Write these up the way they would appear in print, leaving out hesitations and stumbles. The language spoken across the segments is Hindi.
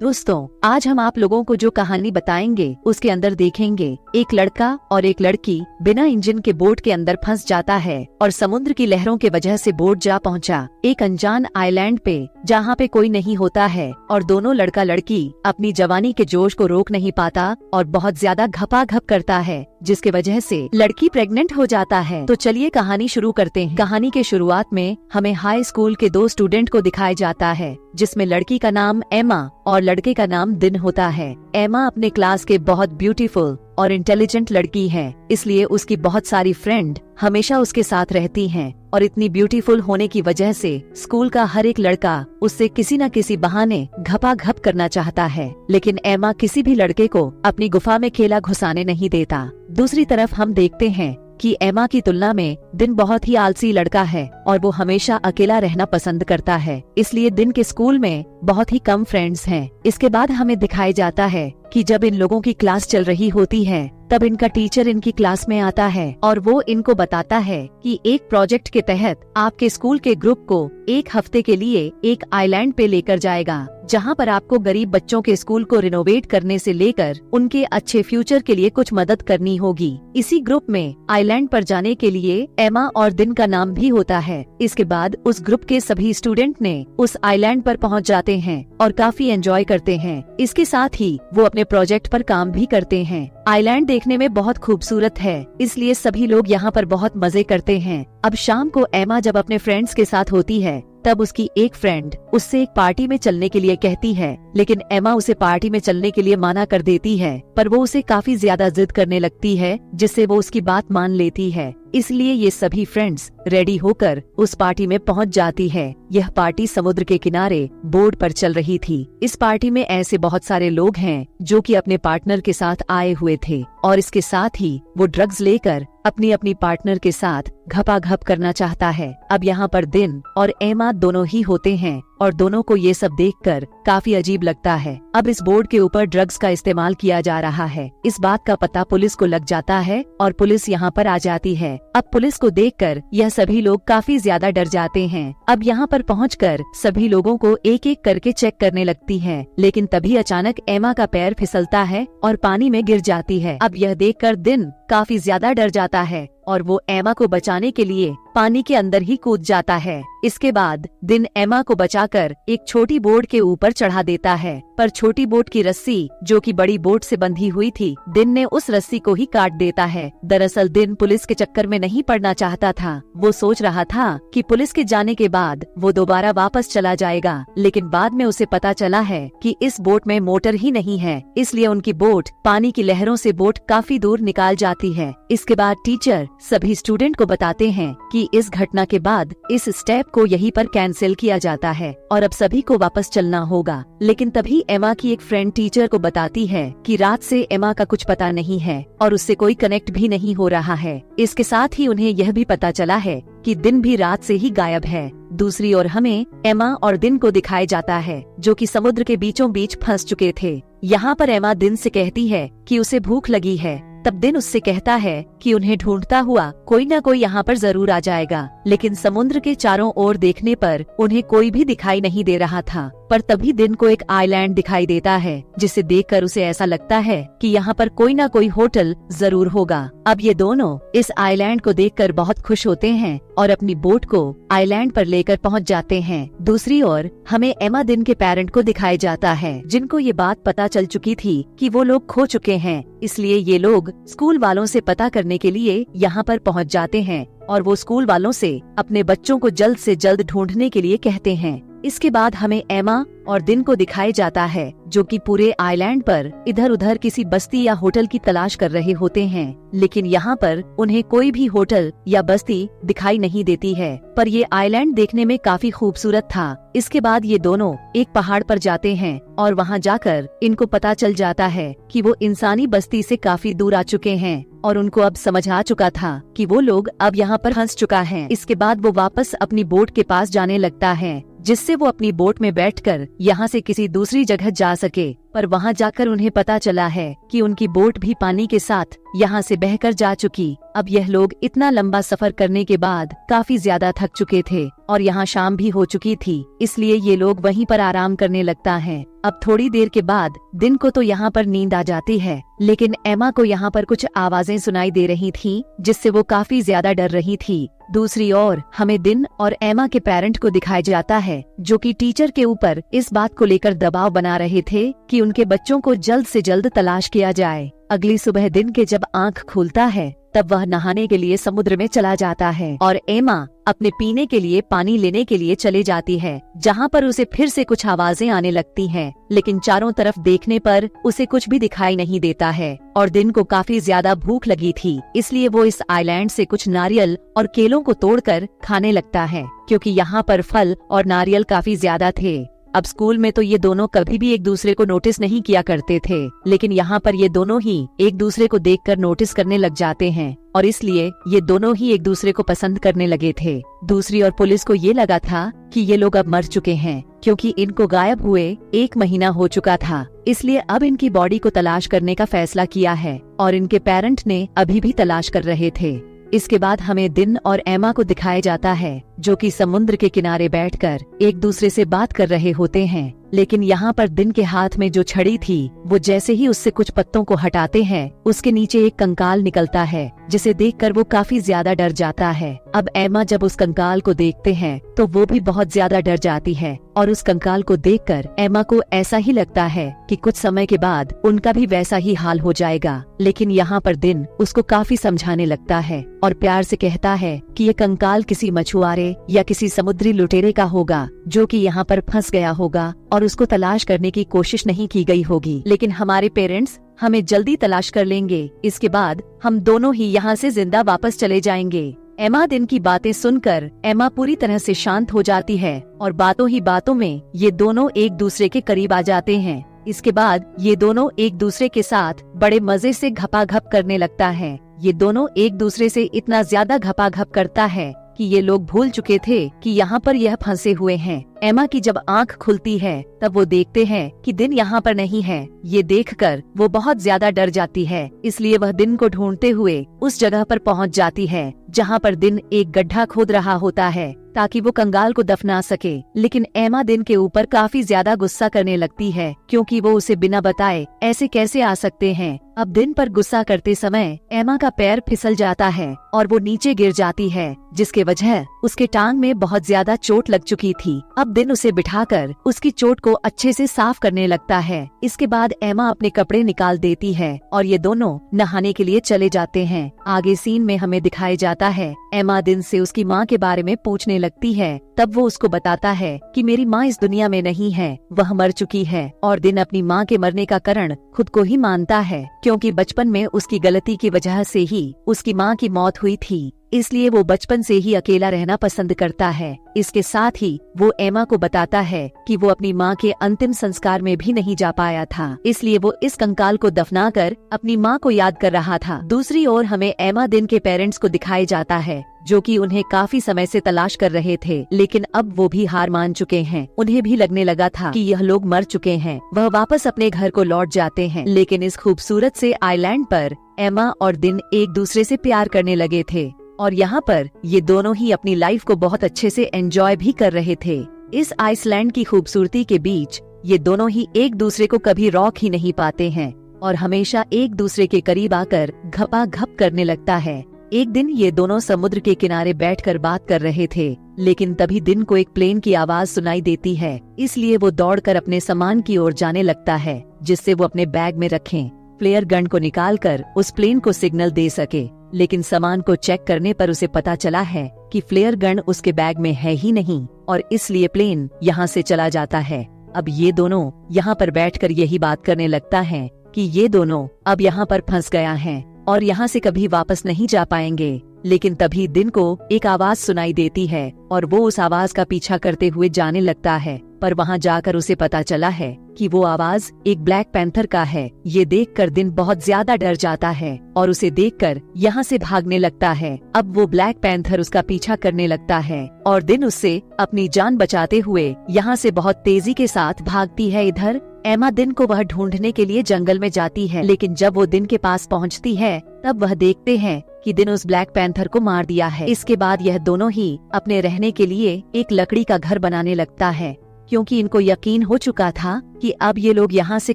दोस्तों, आज हम आप लोगों को जो कहानी बताएंगे उसके अंदर देखेंगे एक लड़का और एक लड़की बिना इंजन के बोट के अंदर फंस जाता है और समुद्र की लहरों के वजह से बोट जा पहुंचा एक अनजान आइलैंड पे जहाँ पे कोई नहीं होता है और दोनों लड़का लड़की अपनी जवानी के जोश को रोक नहीं पाता और बहुत ज्यादा घपाघप करता है, जिसके वजह से लड़की प्रेग्नेंट हो जाता है। तो चलिए कहानी शुरू करते हैं। कहानी के शुरुआत में हमें हाई स्कूल के दो स्टूडेंट को दिखाया जाता है, जिसमें लड़की का नाम एमा और लड़के का नाम दिन होता है। एमा अपने क्लास के बहुत ब्यूटीफुल और इंटेलिजेंट लड़की है, इसलिए उसकी बहुत सारी फ्रेंड हमेशा उसके साथ रहती हैं और इतनी ब्यूटीफुल होने की वजह से स्कूल का हर एक लड़का उससे किसी न किसी बहाने घपाघप करना चाहता है, लेकिन एमा किसी भी लड़के को अपनी गुफा में केला घुसाने नहीं देता। दूसरी तरफ हम देखते हैं कि एमा की तुलना में दिन बहुत ही आलसी लड़का है और वो हमेशा अकेला रहना पसंद करता है, इसलिए दिन के स्कूल में बहुत ही कम फ्रेंड्स हैं। इसके बाद हमें दिखाया जाता है कि जब इन लोगों की क्लास चल रही होती है तब इनका टीचर इनकी क्लास में आता है और वो इनको बताता है कि एक प्रोजेक्ट के तहत आपके स्कूल के ग्रुप को एक हफ्ते के लिए एक आइलैंड पे लेकर जाएगा, जहाँ पर आपको गरीब बच्चों के स्कूल को रिनोवेट करने से लेकर उनके अच्छे फ्यूचर के लिए कुछ मदद करनी होगी। इसी ग्रुप में आइलैंड पर जाने के लिए एमा और दिन का नाम भी होता है। इसके बाद उस ग्रुप के सभी स्टूडेंट ने उस आइलैंड पर पहुँच जाते हैं और काफी एंजॉय करते हैं। इसके साथ ही वो अपने प्रोजेक्ट पर काम भी करते हैं। आइलैंड देखने में बहुत खूबसूरत है, इसलिए सभी लोग यहाँ पर बहुत मजे करते हैं। अब शाम को एमा जब अपने फ्रेंड्स के साथ होती है तब उसकी एक फ्रेंड उससे एक पार्टी में चलने के लिए कहती है, लेकिन एमा उसे पार्टी में चलने के लिए मना कर देती है, पर वो उसे काफी ज्यादा जिद करने लगती है, जिससे वो उसकी बात मान लेती है। इसलिए ये सभी फ्रेंड्स रेडी होकर उस पार्टी में पहुंच जाती है। यह पार्टी समुद्र के किनारे बोट पर चल रही थी। इस पार्टी में ऐसे बहुत सारे लोग हैं जो कि अपने पार्टनर के साथ आए हुए थे और इसके साथ ही वो ड्रग्स लेकर अपनी अपनी पार्टनर के साथ घपाघप करना चाहता है। अब यहाँ पर दिन और एमा दोनों ही होते हैं और दोनों को ये सब देखकर काफी अजीब लगता है। अब इस बोर्ड के ऊपर ड्रग्स का इस्तेमाल किया जा रहा है। इस बात का पता पुलिस को लग जाता है और पुलिस यहाँ पर आ जाती है। अब पुलिस को देखकर यह सभी लोग काफी ज्यादा डर जाते हैं। अब यहाँ पर पहुंचकर सभी लोगों को एक एक करके चेक करने लगती है, लेकिन तभी अचानक एमा का पैर फिसलता है और पानी में गिर जाती है। अब यह देखकर दिन काफी ज्यादा डर जाता है और वो एमा को बचाने के लिए पानी के अंदर ही कूद जाता है। इसके बाद दिन एमा को बचाकर एक छोटी बोट के ऊपर चढ़ा देता है, पर छोटी बोट की रस्सी जो कि बड़ी बोट से बंधी हुई थी, दिन ने उस रस्सी को ही काट देता है। दरअसल दिन पुलिस के चक्कर में नहीं पड़ना चाहता था। वो सोच रहा था कि पुलिस के जाने के बाद वो दोबारा वापस चला जाएगा, लेकिन बाद में उसे पता चला है कि इस बोट में मोटर ही नहीं है, इसलिए उनकी बोट पानी की लहरों से बोट काफी दूर निकाल जाती है। इसके बाद टीचर सभी स्टूडेंट को बताते हैं कि इस घटना के बाद इस स्टेप को यहीं पर कैंसिल किया जाता है और अब सभी को वापस चलना होगा। लेकिन तभी एमा की एक फ्रेंड टीचर को बताती है कि रात से एमा का कुछ पता नहीं है और उससे कोई कनेक्ट भी नहीं हो रहा है। इसके साथ ही उन्हें यह भी पता चला है कि दिन भी रात से ही गायब है। दूसरी ओर हमें एमा और दिन को दिखाया जाता है जो कि समुद्र के बीचों बीच फंस चुके थे। यहाँ पर एमा दिन से कहती है कि उसे भूख लगी है, तब दिन उससे कहता है कि उन्हें ढूंढता हुआ कोई न कोई यहाँ पर जरूर आ जाएगा, लेकिन समुद्र के चारों ओर देखने पर उन्हें कोई भी दिखाई नहीं दे रहा था। पर तभी दिन को एक आइलैंड दिखाई देता है, जिसे देखकर उसे ऐसा लगता है कि यहाँ पर कोई न कोई होटल जरूर होगा। अब ये दोनों इस आइलैंड को देखकर बहुत खुश होते हैं और अपनी बोट को आइलैंड पर लेकर पहुँच जाते हैं। दूसरी ओर हमें एमा दिन के पेरेंट को दिखाया जाता है, जिनको ये बात पता चल चुकी थी कि वो लोग खो चुके हैं, इसलिए ये लोग स्कूल वालों से पता करने के लिए यहाँ पर पहुँच जाते हैं और वो स्कूल वालों से अपने बच्चों को जल्द से जल्द ढूंढने के लिए कहते हैं। इसके बाद हमें एमा और दिन को दिखाया जाता है जो कि पूरे आइलैंड पर इधर उधर किसी बस्ती या होटल की तलाश कर रहे होते हैं, लेकिन यहाँ पर उन्हें कोई भी होटल या बस्ती दिखाई नहीं देती है। पर ये आइलैंड देखने में काफी खूबसूरत था। इसके बाद ये दोनों एक पहाड़ पर जाते हैं और वहाँ जाकर इनको पता चल जाता है कि वो इंसानी बस्ती से काफी दूर आ चुके हैं और उनको अब समझ आ चुका था कि वो लोग अब यहाँ पर फंस चुका है। इसके बाद वो वापस अपनी बोट के पास जाने लगता है, जिससे वो अपनी बोट में बैठकर यहाँ से किसी दूसरी जगह जा सके। पर वहाँ जाकर उन्हें पता चला है कि उनकी बोट भी पानी के साथ यहाँ से बहकर जा चुकी। अब यह लोग इतना लंबा सफर करने के बाद काफी ज्यादा थक चुके थे और यहाँ शाम भी हो चुकी थी, इसलिए ये लोग वहीं पर आराम करने लगता है। अब थोड़ी देर के बाद दिन को तो यहाँ पर नींद आ जाती है, लेकिन एमा को यहाँ पर कुछ आवाजें सुनाई दे रही थी, जिससे वो काफी ज्यादा डर रही थी। दूसरी ओर हमें दिन और एमा के पेरेंट को दिखाया जाता है, जो कि टीचर के ऊपर इस बात को लेकर दबाव बना रहे थे कि उनके बच्चों को जल्द से जल्द तलाश किया जाए। अगली सुबह दिन के जब आंख खुलता है तब वह नहाने के लिए समुद्र में चला जाता है और एमा अपने पीने के लिए पानी लेने के लिए चले जाती है, जहाँ पर उसे फिर से कुछ आवाजें आने लगती हैं, लेकिन चारों तरफ देखने पर उसे कुछ भी दिखाई नहीं देता है और दिन को काफी ज्यादा भूख लगी थी, इसलिए वो इस आइलैंड से कुछ नारियल और केलों को तोड़कर खाने लगता है, क्योंकि यहाँ पर फल और नारियल काफी ज्यादा थे। अब स्कूल में तो ये दोनों कभी भी एक दूसरे को नोटिस नहीं किया करते थे, लेकिन यहाँ पर ये दोनों ही एक दूसरे को देखकर नोटिस करने लग जाते हैं और इसलिए ये दोनों ही एक दूसरे को पसंद करने लगे थे। दूसरी ओर पुलिस को ये लगा था कि ये लोग अब मर चुके हैं, क्योंकि इनको गायब हुए 1 महीना हो चुका था, इसलिए अब इनकी बॉडी को तलाश करने का फैसला किया है और इनके पेरेंट ने अभी भी तलाश कर रहे थे। इसके बाद हमें दिन और एमा को दिखाया जाता है, जो कि समुद्र के किनारे बैठकर एक दूसरे से बात कर रहे होते हैं, लेकिन यहाँ पर दिन के हाथ में जो छड़ी थी वो जैसे ही उससे कुछ पत्तों को हटाते हैं, उसके नीचे एक कंकाल निकलता है, जिसे देखकर वो काफी ज्यादा डर जाता है। अब एमा जब उस कंकाल को देखते हैं तो वो भी बहुत ज्यादा डर जाती है और उस कंकाल को देखकर एमा को ऐसा ही लगता है कि कुछ समय के बाद उनका भी वैसा ही हाल हो जाएगा। लेकिन यहाँ पर दिन उसको काफी समझाने लगता है और प्यार से कहता है कि ये कंकाल किसी मछुआरे या किसी समुद्री लुटेरे का होगा, जो कि यहाँ पर फंस गया होगा और उसको तलाश करने की कोशिश नहीं की गई होगी, लेकिन हमारे पेरेंट्स हमें जल्दी तलाश कर लेंगे। इसके बाद हम दोनों ही यहाँ से जिंदा वापस चले जाएंगे। एमा दिन की बातें सुनकर एमा पूरी तरह से शांत हो जाती है और बातों ही बातों में ये दोनों एक दूसरे के करीब आ जाते हैं। इसके बाद ये दोनों एक दूसरे के साथ बड़े मजे से घपाघप करने लगता है। ये दोनों एक दूसरे से इतना ज्यादा घपाघप करता है कि ये लोग भूल चुके थे कि यहाँ पर यह फंसे हुए हैं। एमा की जब आंख खुलती है तब वो देखते हैं कि दिन यहाँ पर नहीं है। ये देखकर वो बहुत ज्यादा डर जाती है, इसलिए वह दिन को ढूंढते हुए उस जगह पर पहुँच जाती है जहाँ पर दिन एक गड्ढा खोद रहा होता है ताकि वो कंगाल को दफना सके। लेकिन एमा दिन के ऊपर काफी ज्यादा गुस्सा करने लगती है, क्योंकि वो उसे बिना बताए ऐसे कैसे आ सकते हैं। अब दिन पर गुस्सा करते समय एमा का पैर फिसल जाता है और वो नीचे गिर जाती है, जिसके वजह उसके टांग में बहुत ज्यादा चोट लग चुकी थी। अब दिन उसे बिठाकर उसकी चोट को अच्छे से साफ करने लगता है। इसके बाद एमा अपने कपड़े निकाल देती है और ये दोनों नहाने के लिए चले जाते हैं। आगे सीन में हमें दिखाया जाता है एमा दिन से उसकी माँ के बारे में पूछने लगती है। तब वो उसको बताता है कि मेरी माँ इस दुनिया में नहीं है, वह मर चुकी है। और दिन अपनी माँ के मरने का कारण खुद को ही मानता है, क्योंकि बचपन में उसकी गलती की वजह से ही उसकी माँ की मौत हुई थी, इसलिए वो बचपन से ही अकेला रहना पसंद करता है। इसके साथ ही वो एमा को बताता है कि वो अपनी माँ के अंतिम संस्कार में भी नहीं जा पाया था, इसलिए वो इस कंकाल को दफनाकर अपनी माँ को याद कर रहा था। दूसरी ओर हमें एमा दिन के पेरेंट्स को दिखाया जाता है, जो कि उन्हें काफी समय से तलाश कर रहे थे, लेकिन अब वो भी हार मान चुके हैं। उन्हें भी लगने लगा था कि यह लोग मर चुके हैं। वह वापस अपने घर को लौट जाते हैं, लेकिन इस खूबसूरत से आइलैंड पर एमा और दिन एक दूसरे से प्यार करने लगे थे और यहाँ पर ये दोनों ही अपनी लाइफ को बहुत अच्छे से एंजॉय भी कर रहे थे। इस आइसलैंड की खूबसूरती के बीच ये दोनों ही एक दूसरे को कभी रोक ही नहीं पाते हैं और हमेशा एक दूसरे के करीब आकर घपाघप करने लगता है। एक दिन ये दोनों समुद्र के किनारे बैठकर बात कर रहे थे, लेकिन तभी दिन को एक प्लेन की आवाज सुनाई देती है, इसलिए वो दौड़कर अपने सामान की ओर जाने लगता है, जिससे वो अपने बैग में रखें फ्लेयर गन को निकालकर उस प्लेन को सिग्नल दे सके। लेकिन सामान को चेक करने पर उसे पता चला है कि फ्लेयर गन उसके बैग में है ही नहीं और इसलिए प्लेन यहाँ से चला जाता है। अब ये दोनों यहाँ पर बैठकर यही बात करने लगता है कि ये दोनों अब यहाँ पर फंस गया है और यहाँ से कभी वापस नहीं जा पाएंगे। लेकिन तभी दिन को एक आवाज सुनाई देती है और वो उस आवाज का पीछा करते हुए जाने लगता है। पर वहाँ जाकर उसे पता चला है कि वो आवाज एक ब्लैक पैंथर का है। ये देखकर दिन बहुत ज्यादा डर जाता है और उसे देखकर यहाँ से भागने लगता है। अब वो ब्लैक पैंथर उसका पीछा करने लगता है और दिन उससे अपनी जान बचाते हुए यहाँ से बहुत तेजी के साथ भागती है। इधर एमा दिन को वह ढूंढने के लिए जंगल में जाती है, लेकिन जब वो दिन के पास पहुंचती है तब वह देखते हैं कि दिन उस ब्लैक पैंथर को मार दिया है। इसके बाद यह दोनों ही अपने रहने के लिए एक लकड़ी का घर बनाने लगता है, क्योंकि इनको यकीन हो चुका था कि अब ये लोग यहाँ से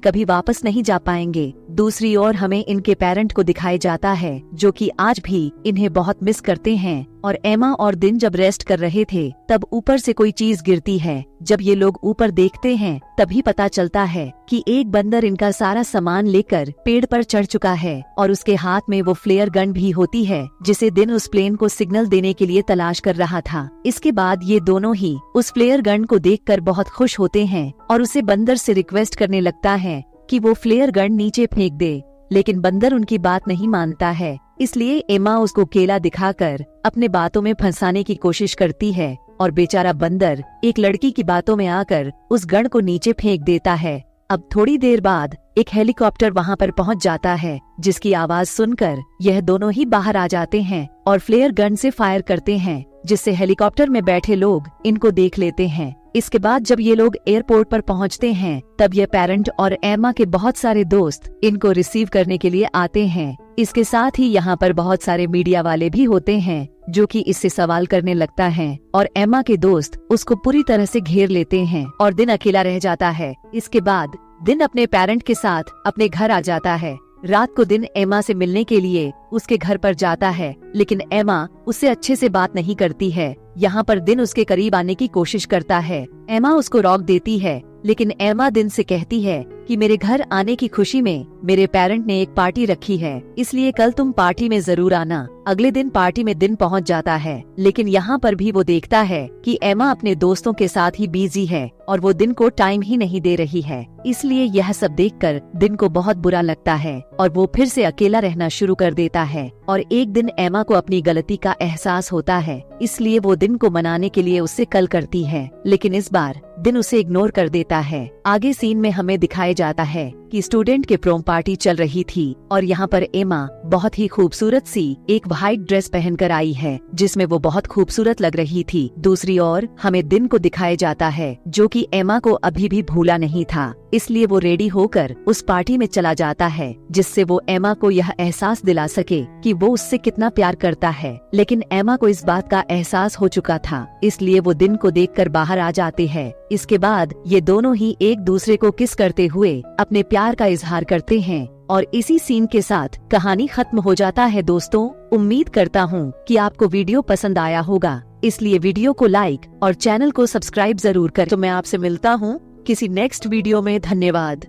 कभी वापस नहीं जा पाएंगे। दूसरी ओर हमें इनके पेरेंट को दिखाया जाता है, जो कि आज भी इन्हें बहुत मिस करते हैं। और एमा और दिन जब रेस्ट कर रहे थे तब ऊपर से कोई चीज गिरती है। जब ये लोग ऊपर देखते हैं तभी पता चलता है कि एक बंदर इनका सारा सामान लेकर पेड़ पर चढ़ चुका है और उसके हाथ में वो फ्लेयर गन भी होती है, जिसे दिन उस प्लेन को सिग्नल देने के लिए तलाश कर रहा था। इसके बाद ये दोनों ही उस फ्लेयर गन को देखकर बहुत खुश होते हैं और उसे बंदर से रिक्वेस्ट करने लगता है कि वो फ्लेयर गन नीचे फेंक दे, लेकिन बंदर उनकी बात नहीं मानता है। इसलिए एमा उसको केला दिखाकर अपने बातों में फंसाने की कोशिश करती है और बेचारा बंदर एक लड़की की बातों में आकर उस गन को नीचे फेंक देता है। अब थोड़ी देर बाद एक हेलीकॉप्टर वहां पर पहुंच जाता है, जिसकी आवाज सुनकर यह दोनों ही बाहर आ जाते हैं और फ्लेयर गन से फायर करते हैं, जिससे हेलीकॉप्टर में बैठे लोग इनको देख लेते हैं। इसके बाद जब ये लोग एयरपोर्ट पर पहुंचते हैं तब ये पेरेंट और एमा के बहुत सारे दोस्त इनको रिसीव करने के लिए आते हैं। इसके साथ ही यहाँ पर बहुत सारे मीडिया वाले भी होते हैं, जो कि इससे सवाल करने लगता है और एमा के दोस्त उसको पूरी तरह से घेर लेते हैं और दिन अकेला रह जाता है। इसके बाद दिन अपने पेरेंट के साथ अपने घर आ जाता है। रात को दिन एमा से मिलने के लिए उसके घर पर जाता है, लेकिन एमा उससे अच्छे से बात नहीं करती है। यहाँ पर दिन उसके करीब आने की कोशिश करता है। एमा उसको रोक देती है, लेकिन एमा दिन से कहती है कि मेरे घर आने की खुशी में मेरे पेरेंट ने एक पार्टी रखी है, इसलिए कल तुम पार्टी में जरूर आना। अगले दिन पार्टी में दिन पहुंच जाता है, लेकिन यहाँ पर भी वो देखता है कि एमा अपने दोस्तों के साथ ही बिजी है और वो दिन को टाइम ही नहीं दे रही है। इसलिए यह सब देखकर दिन को बहुत बुरा लगता है और वो फिर से अकेला रहना शुरू कर देता है। और एक दिन एमा को अपनी गलती का एहसास होता है, इसलिए वो दिन को मनाने के लिए उससे कल करती है, लेकिन इस बार दिन उसे इग्नोर कर देता है। आगे सीन में हमें दिखाया जाता है कि स्टूडेंट के प्रोम पार्टी चल रही थी और यहाँ पर एमा बहुत ही खूबसूरत सी एक व्हाइट ड्रेस पहनकर आई है, जिसमें वो बहुत खूबसूरत लग रही थी। दूसरी ओर हमें दिन को दिखाया जाता है, जो कि एमा को अभी भी भूला नहीं था, इसलिए वो रेडी होकर उस पार्टी में चला जाता है, जिससे वो एमा को यह एहसास दिला सके कि वो उससे कितना प्यार करता है। लेकिन एमा को इस बात का एहसास हो चुका था, इसलिए वो दिन को देखकर बाहर आ जाते हैं। इसके बाद ये दोनों ही एक दूसरे को किस करते हुए अपने प्यार का इजहार करते हैं और इसी सीन के साथ कहानी खत्म हो जाता है। दोस्तों, उम्मीद करता हूँ कि आपको वीडियो पसंद आया होगा, इसलिए वीडियो को लाइक और चैनल को सब्सक्राइब जरूर करें। तो मैं आपसे मिलता हूँ किसी नेक्स्ट वीडियो में। धन्यवाद।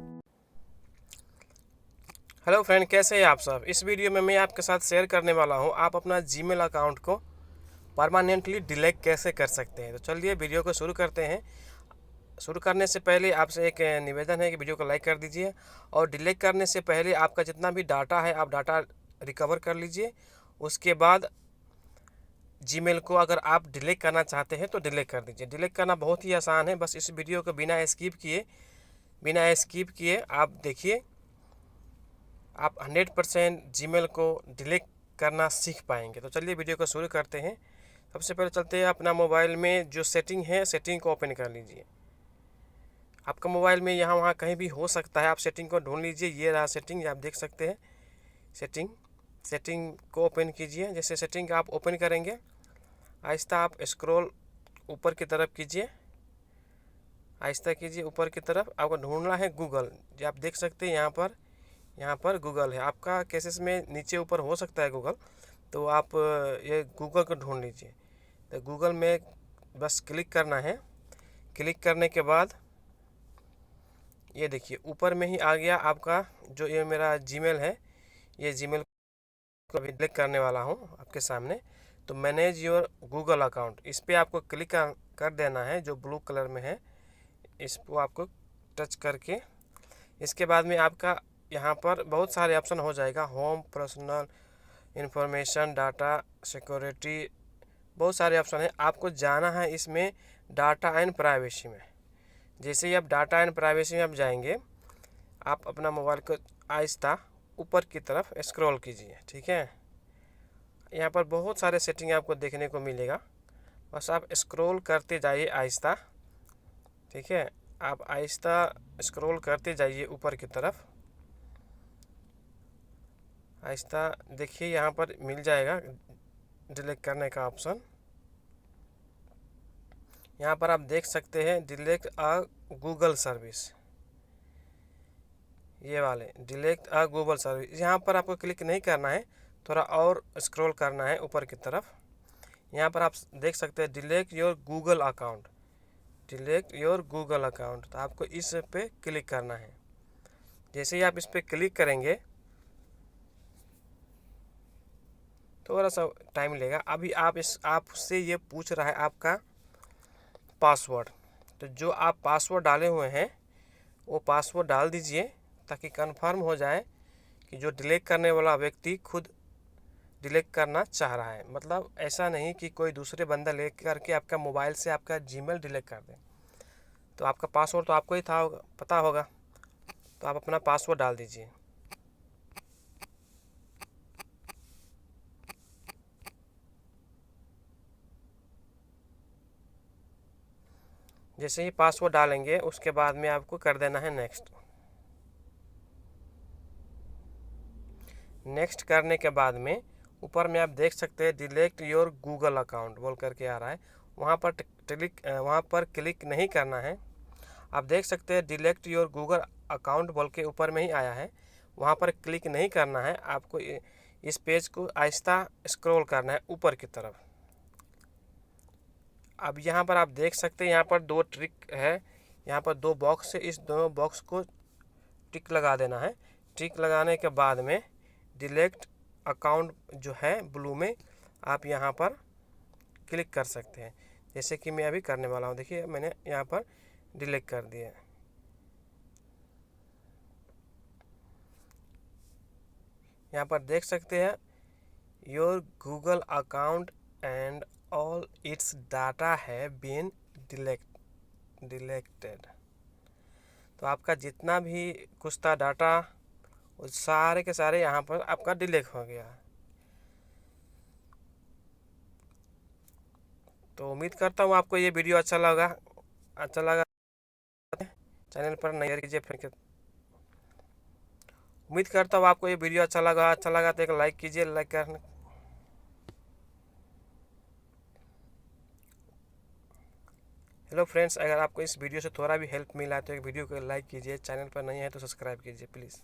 हेलो फ्रेंड, कैसे हैं आप सब। इस वीडियो में मैं आपके साथ शेयर करने वाला हूं आप अपना जीमेल अकाउंट को परमानेंटली डिलीट कैसे कर सकते हैं। तो चलिए वीडियो को शुरू करते हैं। शुरू करने से पहले आपसे एक निवेदन है कि वीडियो को लाइक कर दीजिए और डिलीट करने से पहले आपका जितना भी डाटा है आप डाटा रिकवर कर लीजिए। उसके बाद जीमेल को अगर आप डिलीट करना चाहते हैं तो डिलीट कर दीजिए। डिलीट करना बहुत ही आसान है, बस इस वीडियो को बिना स्किप किए आप देखिए, आप 100% जीमेल को डिलीट करना सीख पाएंगे। तो चलिए वीडियो को शुरू करते हैं। सबसे पहले चलते हैं अपना मोबाइल में जो सेटिंग है, सेटिंग को ओपन कर लीजिए। आपका मोबाइल में यहाँ वहाँ कहीं भी हो सकता है, आप सेटिंग को ढूंढ लीजिए। ये रहा सेटिंग, आप देख सकते हैं सेटिंग को ओपन कीजिए। जैसे सेटिंग आप ओपन करेंगे, आहिस्ता आप स्क्रॉल ऊपर की तरफ कीजिए, आहिस्ता कीजिए ऊपर की तरफ। आपको ढूंढना है गूगल, जो आप देख सकते हैं यहाँ पर गूगल है। आपका केसेस में नीचे ऊपर हो सकता है गूगल, तो आप ये गूगल को ढूंढ लीजिए। तो गूगल में बस क्लिक करना है। क्लिक करने के बाद ये देखिए ऊपर में ही आ गया आपका जो ये मेरा जीमेल है। ये जीमेल को अभी क्लिक करने वाला हूँ आपके सामने। तो मैनेज योर गूगल अकाउंट, इस पर आपको क्लिक कर देना है, जो ब्लू कलर में है। इसको आपको टच करके इसके बाद में आपका यहाँ पर बहुत सारे ऑप्शन हो जाएगा। Home, personal information, data, security, बहुत सारे ऑप्शन हैं। आपको जाना है इसमें डाटा एंड प्राइवेसी में। जैसे ही आप डाटा एंड प्राइवेसी में आप जाएंगे, आप अपना मोबाइल को आहिस्ता ऊपर की तरफ स्क्रॉल कीजिए। ठीक है, यहाँ पर बहुत सारे सेटिंग आपको देखने को मिलेगा, बस आप स्क्रॉल करते जाइए आहिस्ता। ठीक है, आप आहिस्ता स्क्रॉल करते जाइए ऊपर की तरफ आहिस्ता। देखिए यहाँ पर मिल जाएगा डिलीट करने का ऑप्शन। यहाँ पर आप देख सकते हैं डिलीट अ गूगल सर्विस, ये वाले डिलीट अ गूगल सर्विस। यहाँ पर आपको क्लिक नहीं करना है, थोड़ा और स्क्रॉल करना है ऊपर की तरफ। यहाँ पर आप देख सकते हैं delete your Google account, delete your Google account. तो आपको इस पे क्लिक करना है। जैसे ही आप इस पे क्लिक करेंगे, थोड़ा सा टाइम लेगा। अभी आपसे ये पूछ रहा है आपका पासवर्ड। तो जो आप पासवर्ड डाले हुए हैं वो पासवर्ड डाल दीजिए, ताकि कंफर्म हो जाए कि जो डिलीट करने वाला व्यक्ति खुद डिलीट करना चाह रहा है। मतलब ऐसा नहीं कि कोई दूसरे बंदा ले करके आपका मोबाइल से आपका जीमेल डिलीट कर दे। तो आपका पासवर्ड तो आपको ही पता होगा, तो आप अपना पासवर्ड डाल दीजिए। जैसे ही पासवर्ड डालेंगे, उसके बाद में आपको कर देना है नेक्स्ट। नेक्स्ट करने के बाद में ऊपर में आप देख सकते हैं डिलीट योर गूगल अकाउंट बोल करके आ रहा है। वहाँ पर क्लिक नहीं करना है। आप देख सकते हैं डिलीट योर गूगल अकाउंट बोल के ऊपर में ही आया है, वहाँ पर क्लिक नहीं करना है। आपको इस पेज को आहिस्ता स्क्रॉल करना है ऊपर की तरफ। अब यहाँ पर आप देख सकते हैं यहाँ पर दो ट्रिक है, यहाँ पर दो बॉक्स है, इस दोनों बॉक्स को टिक लगा देना है। टिक लगाने के बाद में डिलीट अकाउंट जो है ब्लू में, आप यहाँ पर क्लिक कर सकते हैं, जैसे कि मैं अभी करने वाला हूँ। देखिए मैंने यहाँ पर डिलीट कर दिया। यहाँ पर देख सकते हैं your Google account and all it's data है बीन डिलीटेड। तो आपका जितना भी कुछ था डाटा, वो सारे के सारे यहाँ पर आपका डिलीट हो गया। तो उम्मीद करता हूँ आपको ये वीडियो अच्छा लगा। चैनल पर नए कीजिए फिर। उम्मीद करता हूँ आपको ये वीडियो अच्छा लगा तो एक लाइक कीजिए। लाइक करने हेलो फ्रेंड्स, अगर आपको इस वीडियो से थोड़ा भी हेल्प मिला तो एक वीडियो को लाइक कीजिए। चैनल पर नहीं है तो सब्सक्राइब कीजिए प्लीज़।